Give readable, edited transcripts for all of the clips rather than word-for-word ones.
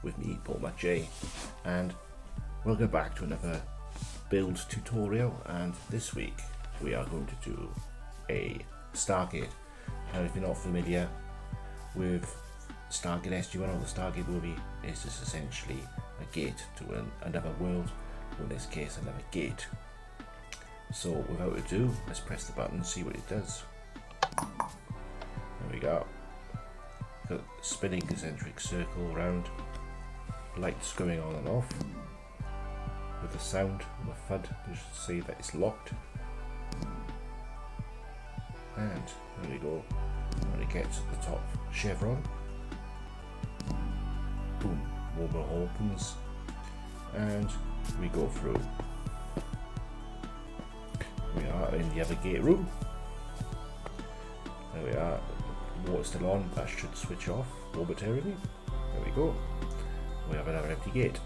with me, Paul McJ, and welcome back to another build tutorial. And this week we are going to do a Stargate. Now, if you're not familiar with Stargate SG1 or the Stargate movie, it's just essentially a gate to another world, or in this case another gate. So without ado, let's press the button and see what it does. There we go. Got a spinning concentric circle around, lights going on and off, with the sound of a thud to say that it's locked. And there we go. When it gets at the top chevron, boom, Wormhole opens, and we go through. We are in the other gate room. There we are. Water's still on. That should switch off momentarily. There we go. We have another empty gate.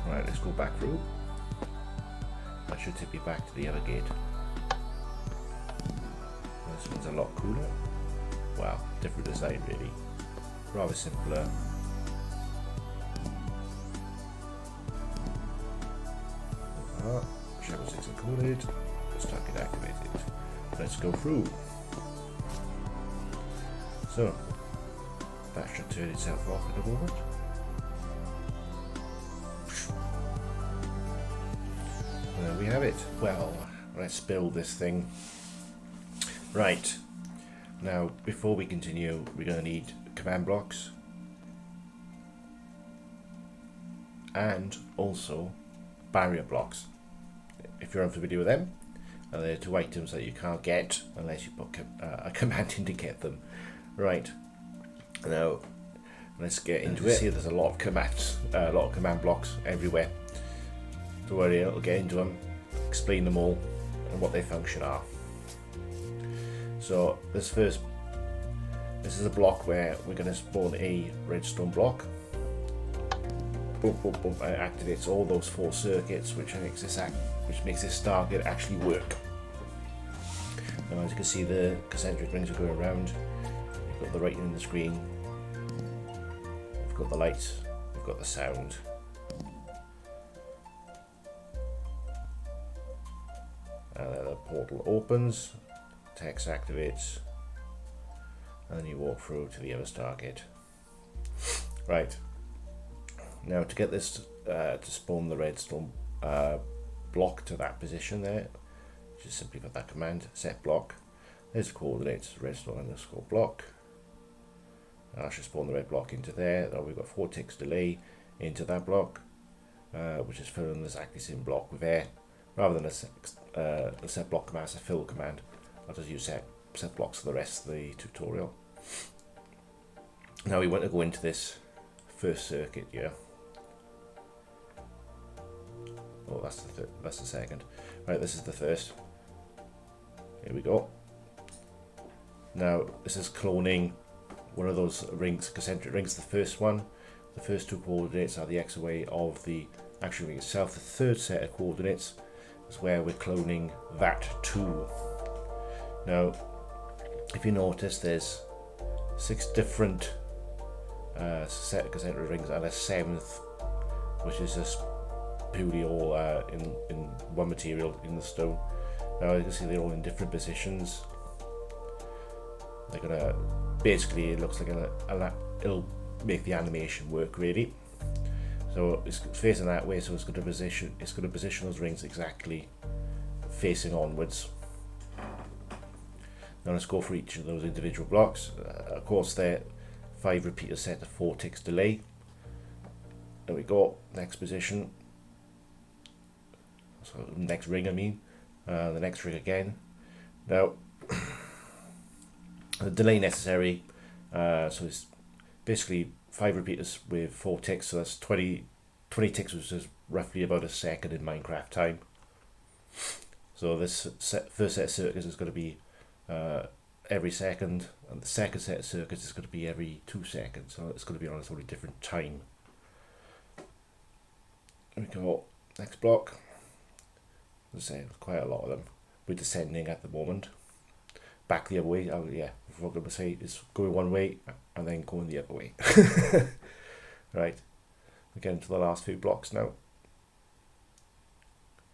Right, let's go back through. That should take me back to the other gate. This one's a lot cooler. Wow, different design really. Rather simpler. Channel 6 encoded. Stargate activated. Let's go through. So, that should turn itself off in a moment. There we have it. Well, let's build this thing. Right, now before we continue, we're going to need command blocks and also barrier blocks. If you're unfamiliar with them, they're two items that you can't get unless you put a command in to get them. Right, now let's get into it. See, there's a lot of commands, a lot of command blocks everywhere. Don't worry, I'll get into them, explain them all and what their function are. So this is a block where we're going to spawn a redstone block. Boom, boom, boom, and it activates all those 4 circuits, which makes this Stargate actually work. Now, as you can see, the concentric rings are going around. We've got the writing in the screen. We've got the lights. We've got the sound. And then the portal opens. Text activates, and then you walk through to the other Stargate. Right, now to get this to spawn the redstone block to that position there, just simply put that command, set block. There's the coordinates, redstone underscore block. I should spawn the red block into there. Now we've got 4 ticks delay into that block, which is filling this exactly same block with air, rather than a set block command, it's a fill command. I'll just use set blocks for the rest of the tutorial. Now we want to go into this first circuit here. Oh, that's the second. Right, this is the first. Here we go. Now this is cloning one of those rings, concentric rings. The first one, the first 2 coordinates are the x away of the actual ring itself. The third set of coordinates is where we're cloning that to. Now, if you notice, there's 6 different set of concentric rings and a 7th, which is just purely all in one material, in the stone. Now you can see they're all in different positions. They're gonna basically, it looks like it'll make the animation work really. So it's facing that way, so it's going to position those rings exactly facing onwards. Now let's go for each of those individual blocks. Of course, they're 5 repeaters set to 4 ticks delay. There we go. Next position. So next ring, I mean. The next ring again. Now, the delay necessary. So it's basically 5 repeaters with 4 ticks. So that's 20 ticks, which is roughly about a second in Minecraft time. So this first set of circuits is going to be every second, and the second set of circuits is going to be every 2 seconds, so it's going to be on a totally different time. There we go. Next block. As I say, quite a lot of them. We're descending at the moment. Back the other way. Oh yeah, I forgot to say it's going one way and then going the other way. Right, we're getting to the last few blocks now.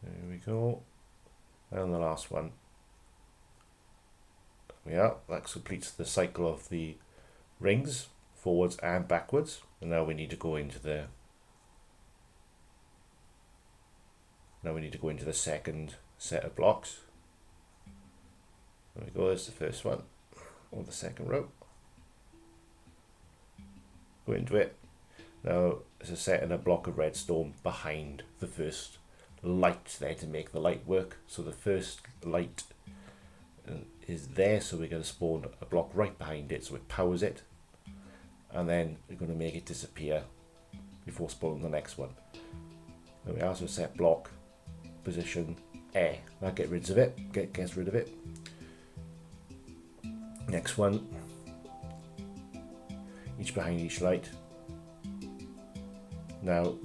There we go. And the last one. There we are. That completes the cycle of the rings, forwards and backwards. And now we need to go into the second set of blocks. There we go, there's the first one, or the second row. Go into it. Now this is setting a block of redstone behind the first light there to make the light work. So the first light is there, so we're going to spawn a block right behind it so it powers it, and then we're going to make it disappear before spawning the next one. Then we also set block position air. That gets rid of it. Next one, each behind each light. Now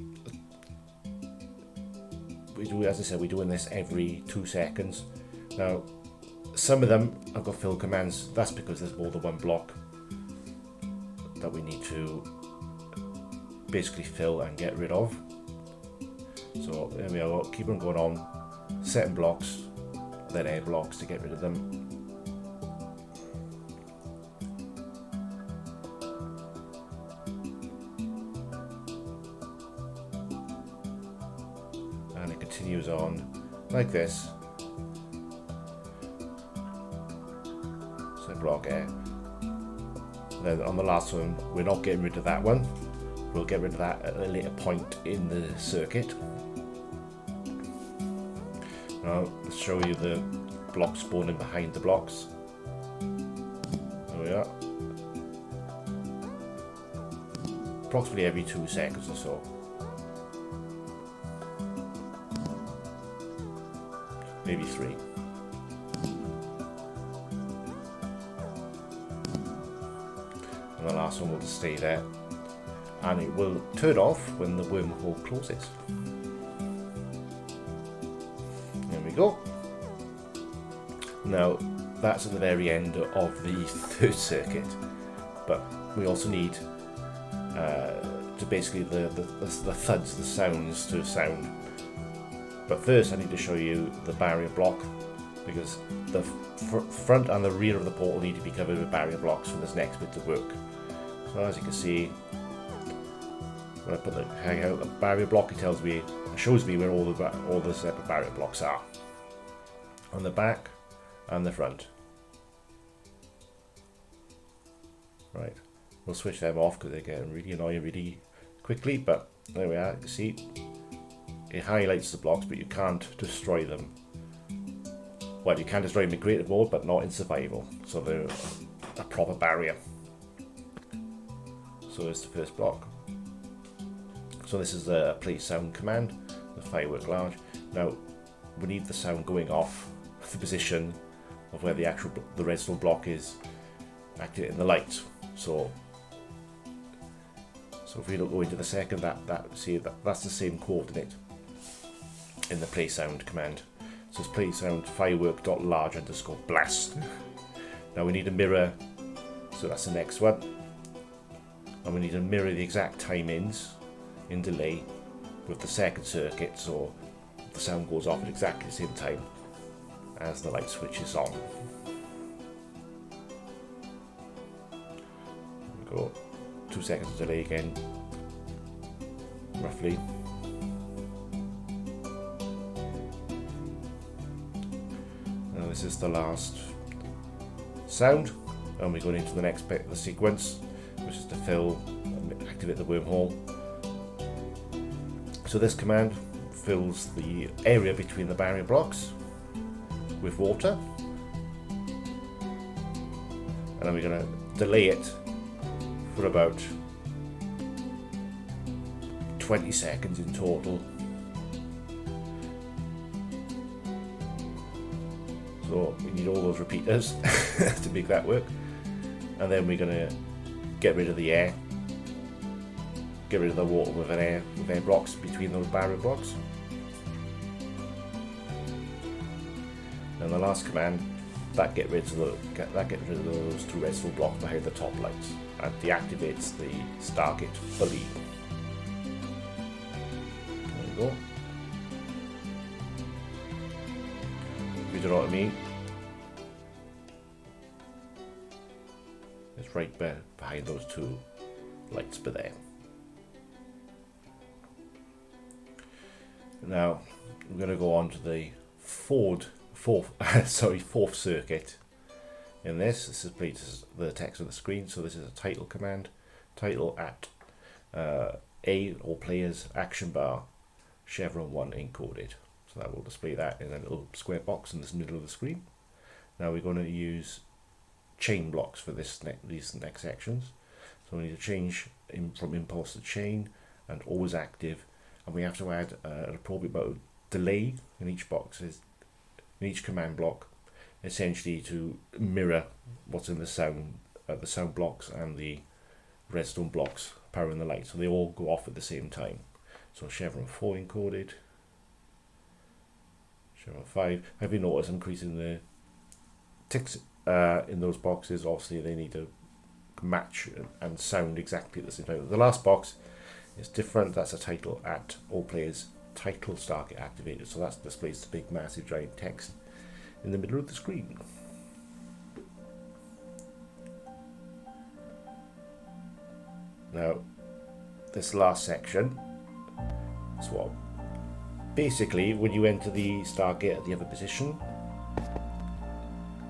we do, as I said, we're doing this every 2 seconds. Now some of them I've got fill commands. That's because there's more than one block that we need to basically fill and get rid of. So there we are, keep on going on, setting blocks, then air blocks to get rid of them. And it continues on like this. So block air. Then on the last one, we're not getting rid of that one. We'll get rid of that at a later point in the circuit. Now, let's show you the blocks spawning behind the blocks. There we are. Approximately every 2 seconds or so. Maybe 3. And the last one will just stay there. And it will turn off when the wormhole closes. There we go. Now that's at the very end of the 3rd circuit, but we also need to basically the thuds, the sounds to sound. But first I need to show you the barrier block, because the front and the rear of the portal need to be covered with barrier blocks for this next bit of work. So as you can see, when I put the hangout, the barrier block, it shows me where all the separate barrier blocks are, on the back and the front. Right, we'll switch them off because they're getting really annoying really quickly. But there we are. You can see it highlights the blocks, but you can't destroy them. Well, you can destroy them in creative mode, but not in survival. So they're a proper barrier. So it's the first block. So this is the play sound command, the firework large. Now we need the sound going off the position of where the redstone block is activating the light. So if we go into the second, that's the same coordinate in the play sound command. So it's play sound firework.large_blast. Now we need a mirror, so that's the next one, and we need to mirror the exact timings in delay with the second circuit, so the sound goes off at exactly the same time as the light switches on. There we go, 2 seconds of delay again, roughly. Now this is the last sound, and we're going into the next bit of the sequence, which is to fill and activate the wormhole. So this command fills the area between the barrier blocks with water, and then we're going to delay it for about 20 seconds in total. So we need all those repeaters to make that work, and then we're going to get rid of the air, get rid of the water with air blocks between those barrier blocks. And the last command, that gets rid of those 2 redstone blocks behind the top lights and deactivates the Stargate fully. we go. If you don't know what I mean. It's right behind those two lights by there. Now we're going to go on to the fourth circuit. In this is the text on the screen. So this is a title command. Title at A or players action bar chevron 1 encoded. So that will display that in a little square box in the middle of the screen. Now we're going to use chain blocks for these next sections. So we need to change from impulse to chain and always active, and we have to add an appropriate amount of delay in each box, in each command block, essentially to mirror what's in the sound blocks and the redstone blocks powering the light, so they all go off at the same time. So chevron 4 encoded, chevron 5. Have you noticed increasing the ticks in those boxes? Obviously they need to match and sound exactly at the same time. The last box is different. That's a title at all players title Stargate activated, so that displays the big massive giant text in the middle of the screen. Now this last section is what basically when you enter the Stargate at the other position,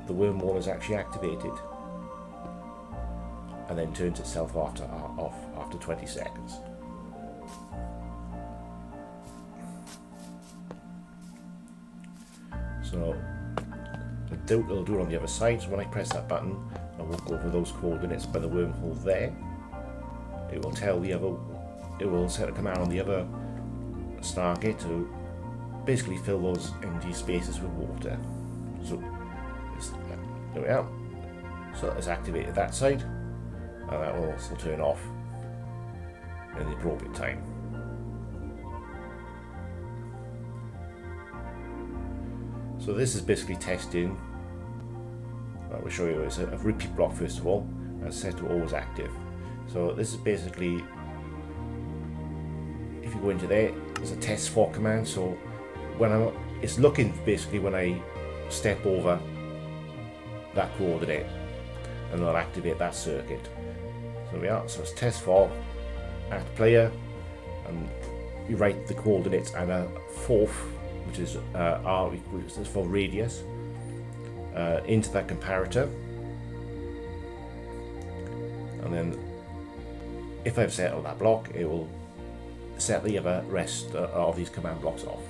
the wormhole is actually activated and then turns itself off after 20 seconds. So it'll do it on the other side. So when I press that button and walk over those coordinates by the wormhole there, it will tell it will set a command on the other Stargate to basically fill those empty spaces with water. So there we are. So it's activated that side, and that will also turn off in the appropriate time. So this is basically testing. I will show you. It's a repeat block first of all, and set to always active. So this is basically, if you go into there, there's a test for command. So when it's looking basically when I step over that coordinate, and it'll activate that circuit. So we are. So it's test for at player, and you write the coordinates and a fourth, which is R equals for radius, into that comparator, and then if I've set on that block, it will set the other rest of these command blocks off.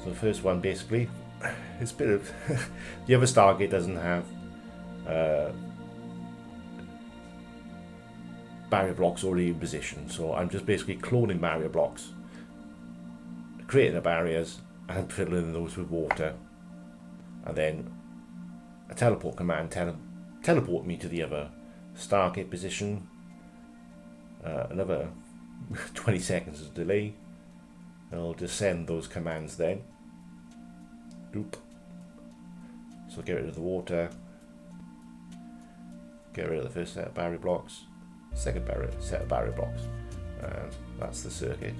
So the first one basically, it's a bit of the other Stargate doesn't have barrier blocks already in position, so I'm just basically cloning barrier blocks, creating the barriers and filling those with water, and then a teleport command teleport me to the other Stargate position. Another 20 seconds of delay, and I'll just send those commands then. Oop. So get rid of the water, get rid of the first set of barrier blocks, second set of barrier blocks, and that's the circuit.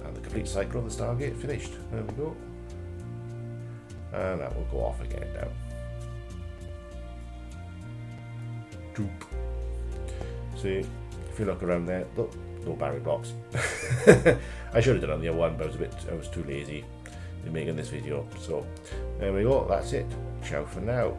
And the complete cycle of the Stargate finished. There we go. And that will go off again now. Doop. See, if you look around there, look, no barrier blocks. I should have done it on the other one, but I was too lazy in making this video. So there we go, that's it. Ciao for now.